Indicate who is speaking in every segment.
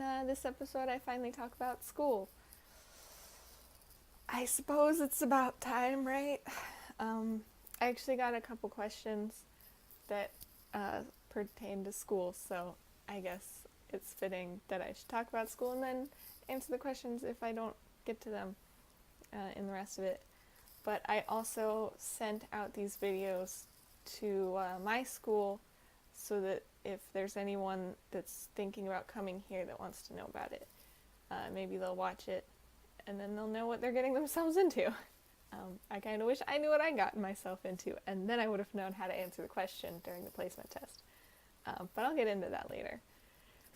Speaker 1: in this episode, I finally talk about school. I suppose it's about time, right? I actually got a couple questions that pertain to school, so I guess it's fitting that I should talk about school and then answer the questions if I don't get to them in the rest of it. But I also sent out these videos to my school so that if there's anyone that's thinking about coming here that wants to know about it, maybe they'll watch it and then they'll know what they're getting themselves into. I kind of wish I knew what I got myself into, and then I would have known how to answer the question during the placement test. But I'll get into that later.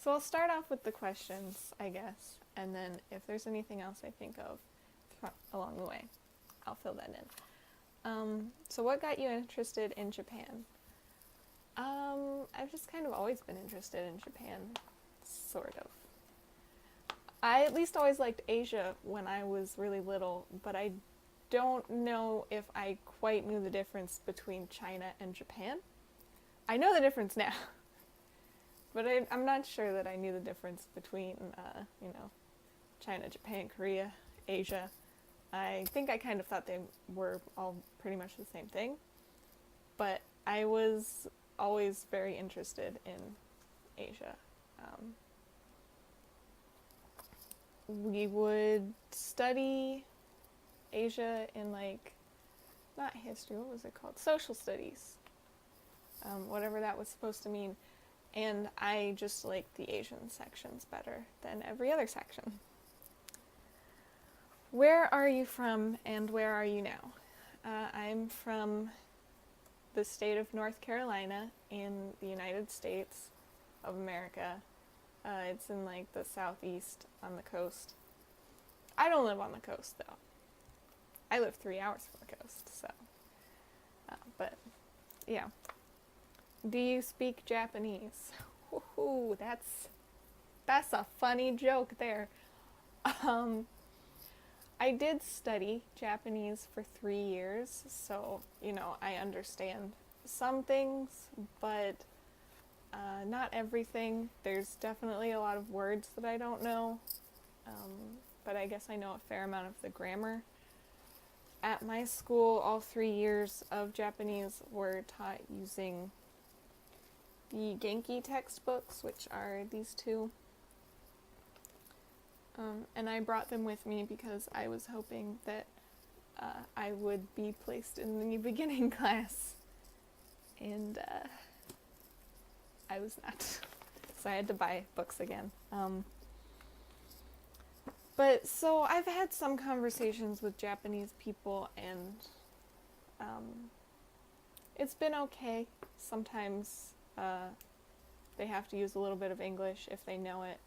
Speaker 1: So I'll start off with the questions, I guess, and then if there's anything else I think of along the way, I'll fill that in. So what got you interested in Japan? I've just kind of always been interested in Japan, sort of. I at least always liked Asia when I was really little, but I don't know if I quite knew the difference between China and Japan. I know the difference now, but I'm not sure that I knew the difference between, China, Japan, Korea, Asia. I think I kind of thought they were all pretty much the same thing, but I was always very interested in Asia. We would study Asia in not history, what was it called? Social studies, whatever that was supposed to mean. And I just liked the Asian sections better than every other section. Where are you from and where are you now? I'm from the state of North Carolina in the United States of America. It's in the southeast on the coast. I don't live on the coast though. I live 3 hours from the coast, so. But yeah. Do you speak Japanese? Ooh, that's a funny joke there. I did study Japanese for 3 years, so, I understand some things, but not everything. There's definitely a lot of words that I don't know, but I guess I know a fair amount of the grammar. At my school, all 3 years of Japanese were taught using the Genki textbooks, which are these two. And I brought them with me because I was hoping that I would be placed in the beginning class. And I was not. So I had to buy books again. But so I've had some conversations with Japanese people, and it's been okay. Sometimes they have to use a little bit of English if they know it.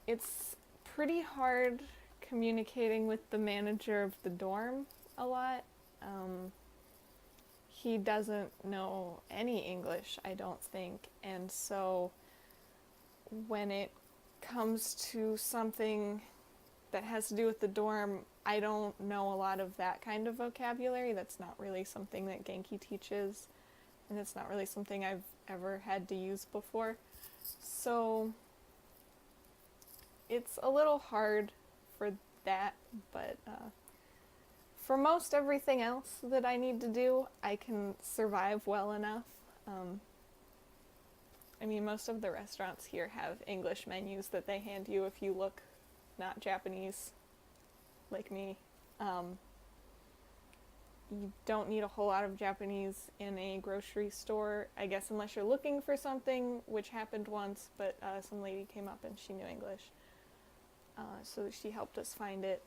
Speaker 1: It's pretty hard communicating with the manager of the dorm a lot. He doesn't know any English, I don't think, and so when it comes to something that has to do with the dorm, I don't know a lot of that kind of vocabulary. That's not really something that Genki teaches, and it's not really something I've ever had to use before. So it's a little hard for that, but for most everything else that I need to do, I can survive well enough. Most of the restaurants here have English menus that they hand you if you look not Japanese, like me. You don't need a whole lot of Japanese in a grocery store, I guess, unless you're looking for something, which happened once, but some lady came up and she knew English. So she helped us find it.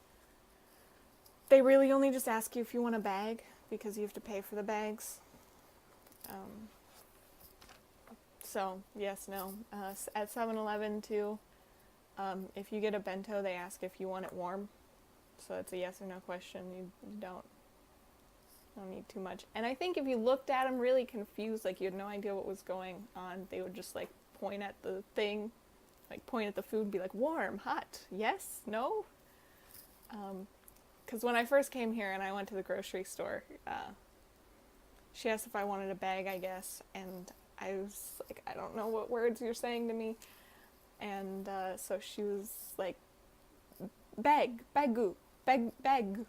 Speaker 1: They really only just ask you if you want a bag, because you have to pay for the bags. So, yes, no. At 7-Eleven, too, if you get a bento, they ask if you want it warm. So it's a yes or no question. You don't need too much. And I think if you looked at them really confused, you had no idea what was going on, they would just, point at the thing, point at the food and be like, warm, hot, yes, no? Because when I first came here and I went to the grocery store, she asked if I wanted a bag, I guess, and I was like, I don't know what words you're saying to me. And so she was like, bagu, bag.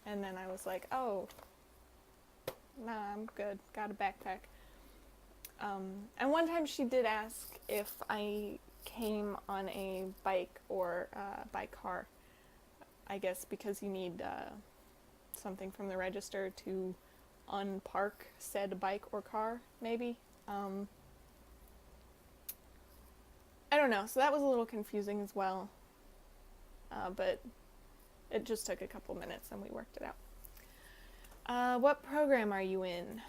Speaker 1: And then I was like, oh, nah, I'm good, got a backpack. And one time she did ask if I came on a bike or by car. I guess because you need something from the register to unpark said bike or car, maybe. I don't know, so that was a little confusing as well. But it just took a couple minutes and we worked it out. What program are you in?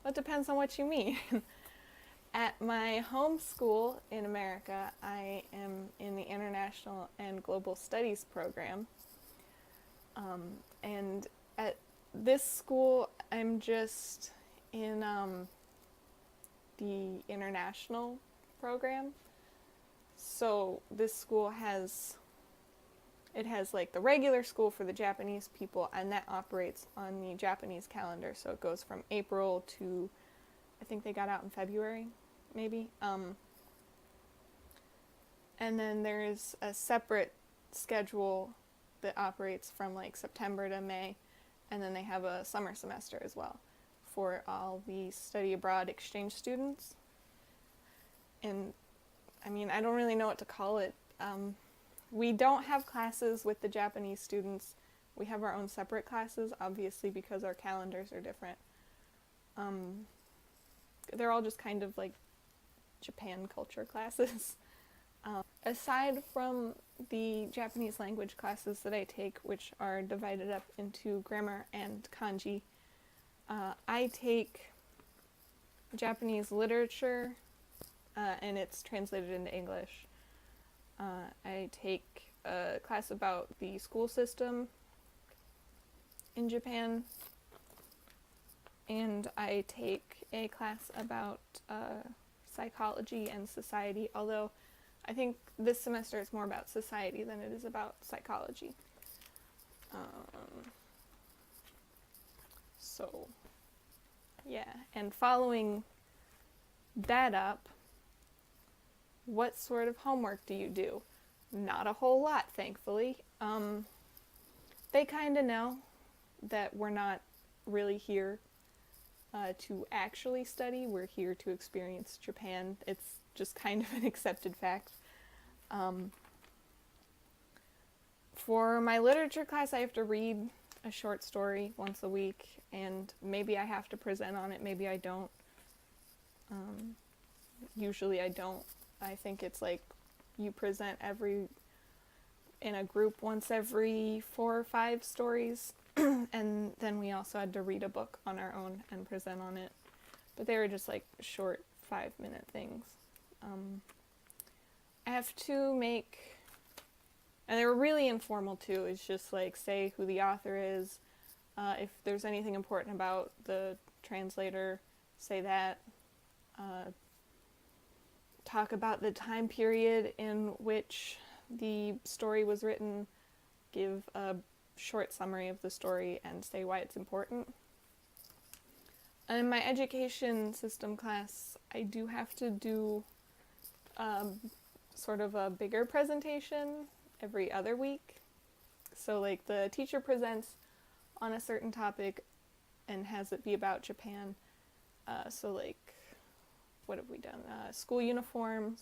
Speaker 1: It depends on what you mean. At my home school in America, I am in the International and Global Studies program. And at this school, I'm just in the international program. So this school has like the regular school for the Japanese people, and that operates on the Japanese calendar. So it goes from April to, I think they got out in February, maybe. And then there's a separate schedule that operates from like September to May, and then they have a summer semester as well for all the study abroad exchange students. And I mean, I don't really know what to call it. We don't have classes with the Japanese students. We have our own separate classes, obviously, because our calendars are different. They're all just kind of like Japan culture classes. Aside from the Japanese language classes that I take, which are divided up into grammar and kanji, I take Japanese literature, and it's translated into English. I take a class about the school system in Japan, and I take a class about psychology and society, although I think this semester it's more about society than it is about psychology. So, yeah, and following that up, what sort of homework do you do? Not a whole lot, thankfully. They kind of know that we're not really here to actually study. We're here to experience Japan. It's just kind of an accepted fact. For my literature class, I have to read a short story once a week, and maybe I have to present on it, maybe I don't. Usually I don't. I think it's like you present in a group once every 4 or 5 stories, and then we also had to read a book on our own and present on it. But they were just like short 5-minute things. I have to make, and they were really informal too. It's just like say who the author is, if there's anything important about the translator, say that. Talk about the time period in which the story was written, give a short summary of the story, and say why it's important. And in my education system class, I do have to do sort of a bigger presentation every other week. So like the teacher presents on a certain topic and has it be about Japan. So like, what have we done? School uniforms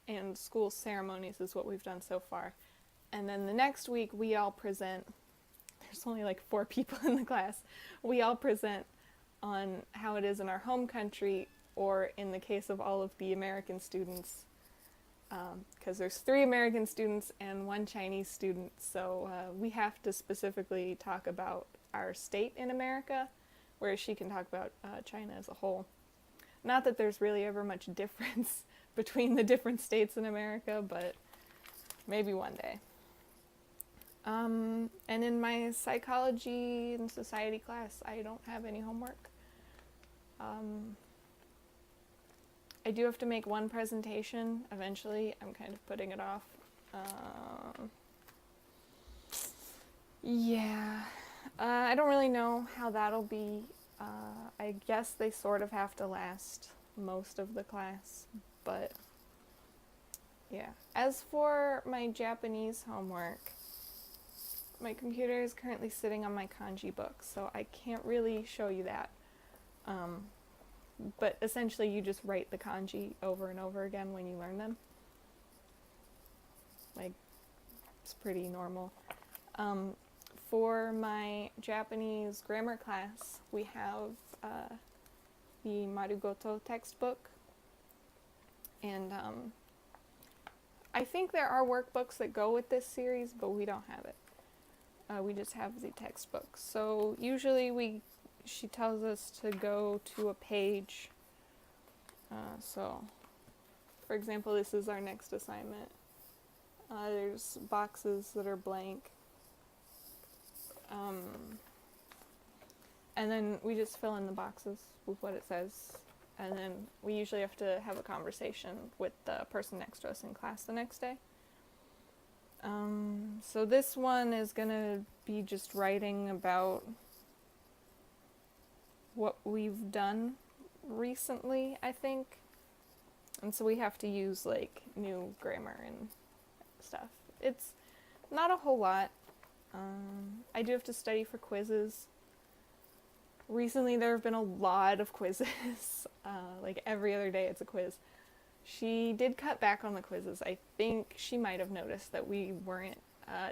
Speaker 1: and school ceremonies is what we've done so far. And then the next week we all present, there's only like 4 people in the class, we all present on how it is in our home country, or in the case of all of the American students, because there's 3 American students and 1 Chinese student, so we have to specifically talk about our state in America, whereas she can talk about China as a whole. Not that there's really ever much difference between the different states in America, but maybe one day. And in my psychology and society class, I don't have any homework. I do have to make 1 presentation eventually. I'm kind of putting it off. Yeah. I don't really know how that'll be. I guess they sort of have to last most of the class, but Yeah. As for my Japanese homework, my computer is currently sitting on my kanji book, so I can't really show you that. Um, but essentially, you just write the kanji over and over again when you learn them. Like, it's pretty normal. Um, for my Japanese grammar class, we have the Marugoto textbook, and I think there are workbooks that go with this series, but we don't have it. We just have the textbook. So usually she tells us to go to a page. So, for example, this is our next assignment. There's boxes that are blank. And then we just fill in the boxes with what it says. And then we usually have to have a conversation with the person next to us in class the next day. So this one is going to be just writing about what we've done recently, I think. And so we have to use like new grammar and stuff. It's not a whole lot. I do have to study for quizzes. Recently there have been a lot of quizzes. Like every other day it's a quiz. She did cut back on the quizzes. I think she might have noticed that we weren't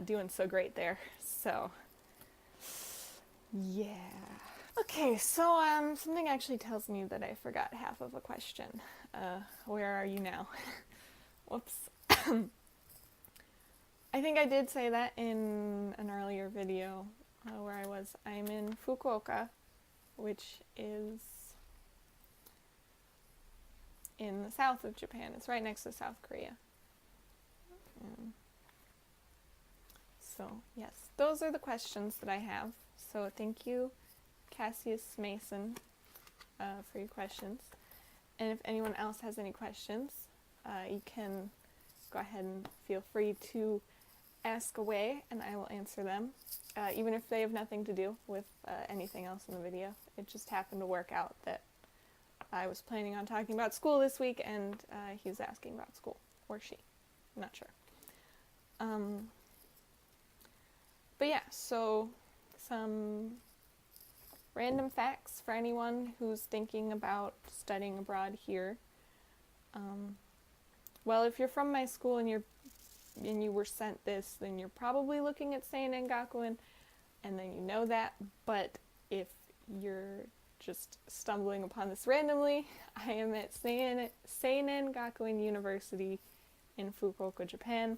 Speaker 1: doing so great there. So, yeah. Okay, so something actually tells me that I forgot half of a question. Where are you now? Whoops. I think I did say that in an earlier video where I was. I'm in Fukuoka, which is in the south of Japan. It's right next to South Korea. So, yes, those are the questions that I have. So thank you, Cassius Mason, for your questions. And if anyone else has any questions, you can go ahead and feel free to ask away, and I will answer them, even if they have nothing to do with anything else in the video. It just happened to work out that I was planning on talking about school this week, and he was asking about school, or she. I'm not sure. But yeah, so some random facts for anyone who's thinking about studying abroad here. Well, if you're from my school and you were sent this, then you're probably looking at Seinen Gakuen, and then you know that. But if you're just stumbling upon this randomly, I am at Seinen Gakuen University in Fukuoka, Japan.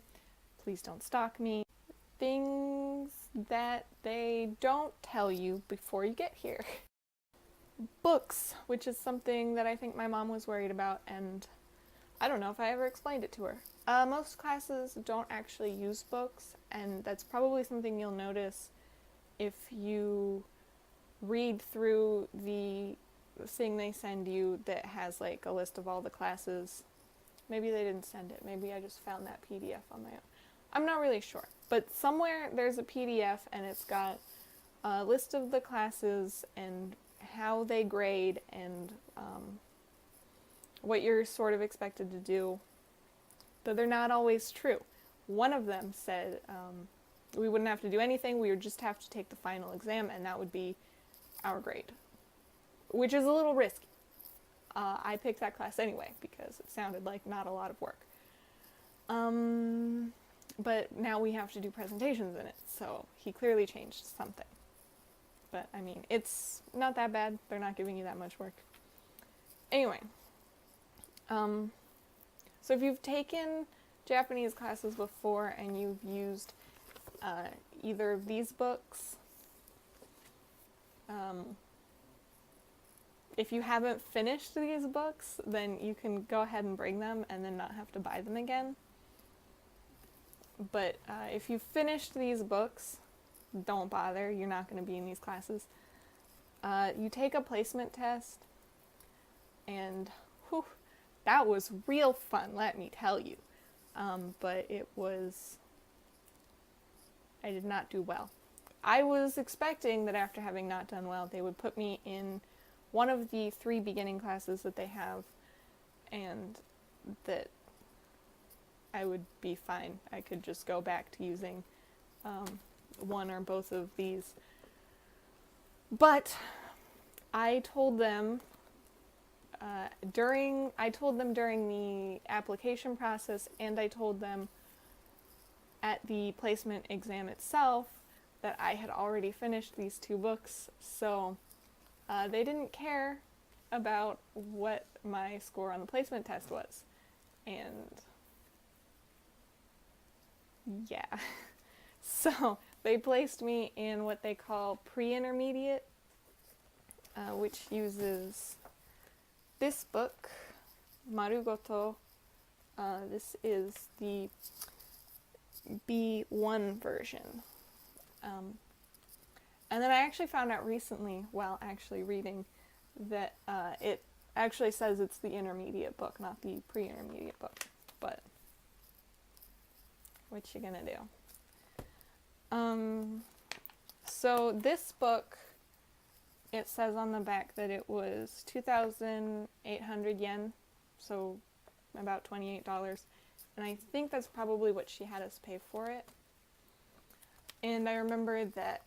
Speaker 1: Please don't stalk me. Things that they don't tell you before you get here. Books, which is something that I think my mom was worried about, and I don't know if I ever explained it to her. Most classes don't actually use books, and that's probably something you'll notice if you read through the thing they send you that has like a list of all the classes. Maybe they didn't send it. Maybe I just found that PDF on my own. I'm not really sure. But somewhere there's a PDF and it's got a list of the classes and how they grade and what you're sort of expected to do. But they're not always true. One of them said we wouldn't have to do anything. We would just have to take the final exam and that would be our grade, which is a little risky. I picked that class anyway because it sounded like not a lot of work. But now we have to do presentations in it, so he clearly changed something. But, I mean, it's not that bad. They're not giving you that much work. Anyway, so if you've taken Japanese classes before and you've used either of these books, if you haven't finished these books, then you can go ahead and bring them and then not have to buy them again. But if you've finished these books, don't bother. You're not going to be in these classes. You take a placement test, and whew, that was real fun, let me tell you. But I did not do well. I was expecting that after having not done well, they would put me in one of the 3 beginning classes that they have, and that I would be fine. I could just go back to using one or both of these. But I told them during the application process, and I told them at the placement exam itself that I had already finished these 2 books, so they didn't care about what my score on the placement test was. And yeah, so they placed me in what they call pre-intermediate, which uses this book, Marugoto. This is the B1 version. And then I actually found out recently, while actually reading, that it actually says it's the intermediate book, not the pre-intermediate book. But what you gonna do? So this book, it says on the back that it was 2,800 yen, so about $28. And I think that's probably what she had us pay for it. And I remember that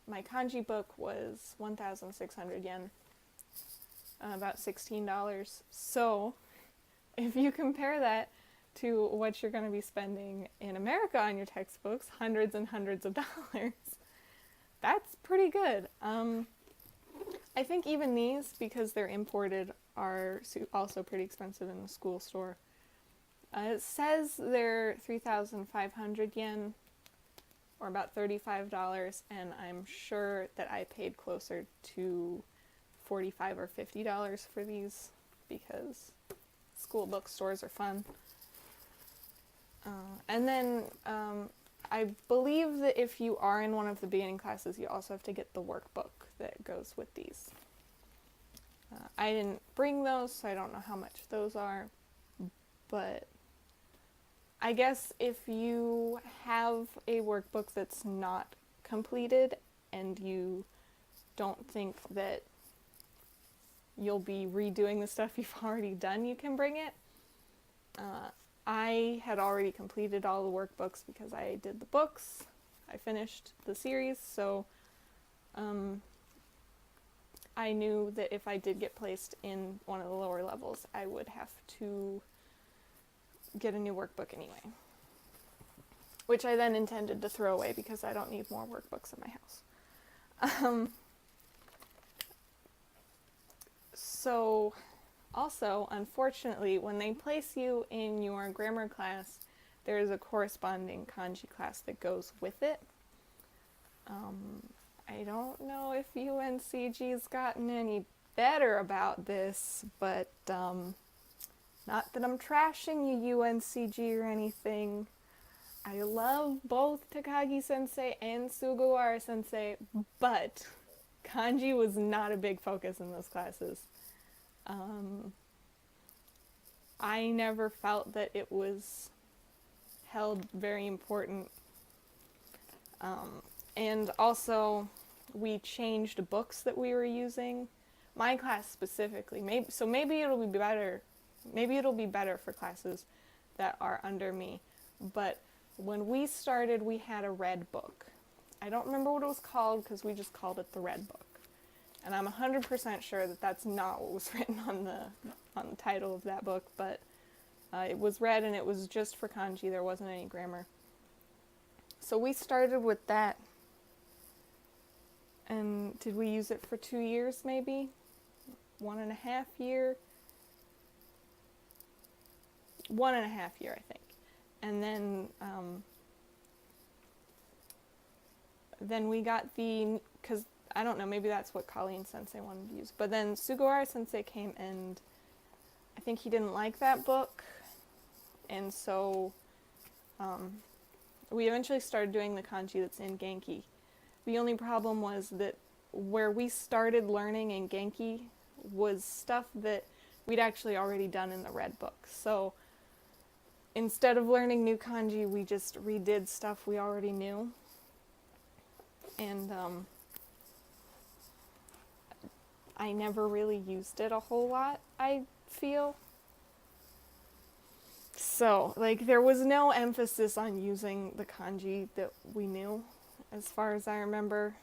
Speaker 1: my kanji book was 1,600 yen, about $16. So if you compare that to what you're going to be spending in America on your textbooks, hundreds and hundreds of dollars, that's pretty good. I think even these, because they're imported, are also pretty expensive in the school store. It says they're 3,500 yen, or about $35, and I'm sure that I paid closer to $45 or $50 for these, because school bookstores are fun. And then I believe that if you are in one of the beginning classes, you also have to get the workbook that goes with these. I didn't bring those, so I don't know how much those are, but I guess if you have a workbook that's not completed and you don't think that you'll be redoing the stuff you've already done, you can bring it. I had already completed all the workbooks because I did the books. I finished the series, so I knew that if I did get placed in one of the lower levels, I would have to get a new workbook anyway, which I then intended to throw away because I don't need more workbooks in my house. So also, unfortunately, when they place you in your grammar class, there is a corresponding kanji class that goes with it. I don't know if UNCG's gotten any better about this, but not that I'm trashing you, UNCG, or anything. I love both Takagi Sensei and Sugawara Sensei, but kanji was not a big focus in those classes. I never felt that it was held very important. And also, we changed books that we were using. My class specifically. Maybe it'll be better. Maybe it'll be better for classes that are under me. But when we started, we had a red book. I don't remember what it was called because we just called it the red book. And I'm 100% sure that that's not what was written on the title of that book, but it was red and it was just for kanji. There wasn't any grammar. So we started with that. And did we use it for 2 years maybe? 1.5 year? 1.5 year, I think. And then we got because I don't know, maybe that's what Colleen Sensei wanted to use. But then Sugawara Sensei came and I think he didn't like that book. And so we eventually started doing the kanji that's in Genki. The only problem was that where we started learning in Genki was stuff that we'd actually already done in the red book. So instead of learning new kanji, we just redid stuff we already knew. And I never really used it a whole lot, I feel. So, like, there was no emphasis on using the kanji that we knew, as far as I remember.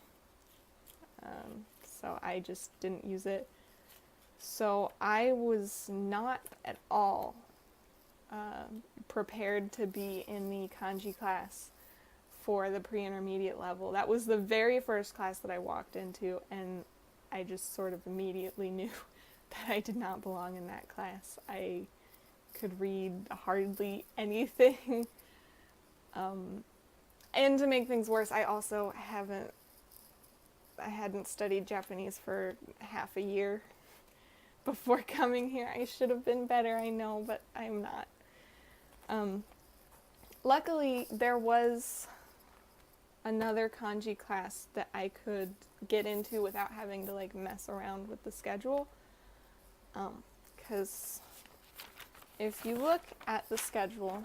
Speaker 1: So I just didn't use it. So I was not at all prepared to be in the kanji class for the pre-intermediate level. That was the very first class that I walked into, and I just sort of immediately knew that I did not belong in that class. I could read hardly anything. And to make things worse, I also hadn't studied Japanese for half a year before coming here. I should have been better, I know, but I'm not. Luckily, there was another kanji class that I could get into without having to like mess around with the schedule. Because if you look at the schedule,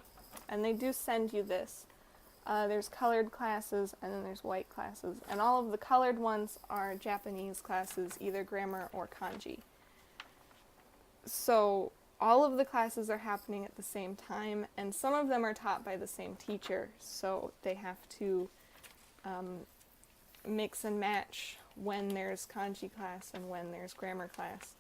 Speaker 1: and they do send you this, there's colored classes and then there's white classes. And all of the colored ones are Japanese classes, either grammar or kanji. So all of the classes are happening at the same time, and some of them are taught by the same teacher, so they have to mix and match when there's kanji class and when there's grammar class.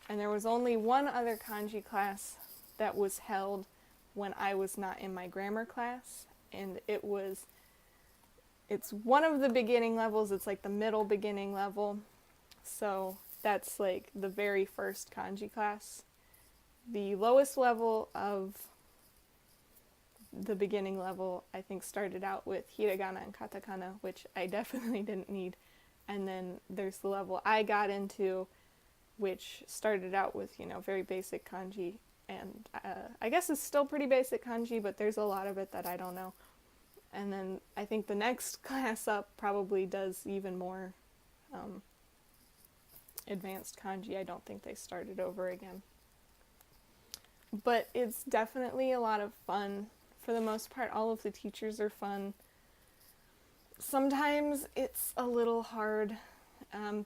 Speaker 1: And there was only one other kanji class that was held when I was not in my grammar class, and it's one of the beginning levels. It's like the middle beginning level, so that's like the very first kanji class. The lowest level of the beginning level, I think, started out with hiragana and katakana, which I definitely didn't need. And then there's the level I got into, which started out with, very basic kanji. And I guess it's still pretty basic kanji, but there's a lot of it that I don't know. And then I think the next class up probably does even more advanced kanji. I don't think they started over again. But it's definitely a lot of fun. For the most part, all of the teachers are fun. Sometimes it's a little hard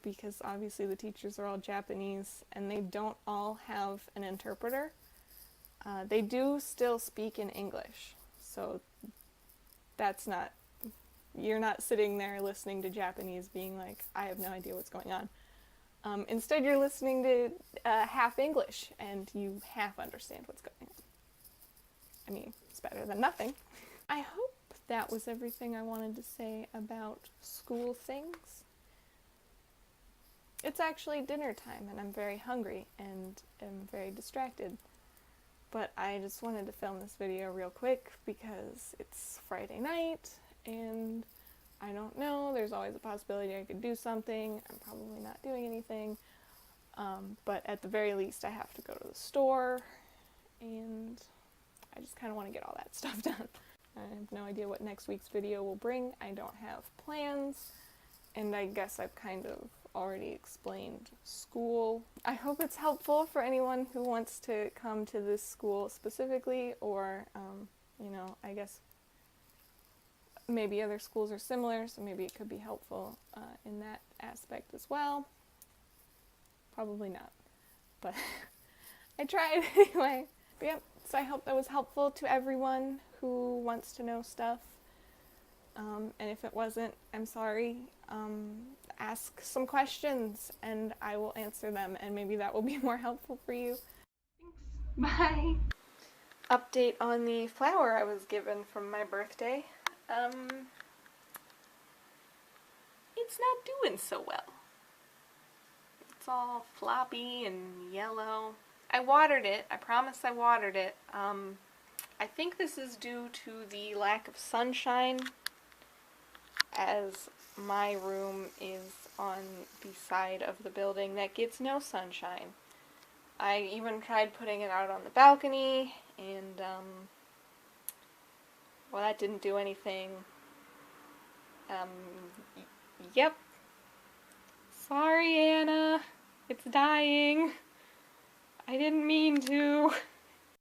Speaker 1: because obviously the teachers are all Japanese and they don't all have an interpreter. They do still speak in English, so you're not sitting there listening to Japanese being like, I have no idea what's going on. Instead, you're listening to half English, and you half understand what's going on. I mean, it's better than nothing. I hope that was everything I wanted to say about school things. It's actually dinner time, and I'm very hungry, and am very distracted. But I just wanted to film this video real quick because it's Friday night, and I don't know, there's always a possibility I could do something. I'm probably not doing anything. But at the very least, I have to go to the store, and I just kind of want to get all that stuff done. I have no idea what next week's video will bring. I don't have plans, and I guess I've kind of already explained school. I hope it's helpful for anyone who wants to come to this school specifically, or, I guess maybe other schools are similar, so maybe it could be helpful in that aspect as well. Probably not, but I tried anyway. But yep, so I hope that was helpful to everyone who wants to know stuff. And if it wasn't, I'm sorry. Ask some questions and I will answer them, and maybe that will be more helpful for you. Thanks. Bye. Update on the flower I was given from my birthday. It's not doing so well. It's all floppy and yellow. I watered it. I promise I watered it. I think this is due to the lack of sunshine, as my room is on the side of the building that gets no sunshine. I even tried putting it out on the balcony, and well, that didn't do anything. Yep. Sorry, Anna. It's dying. I didn't mean to.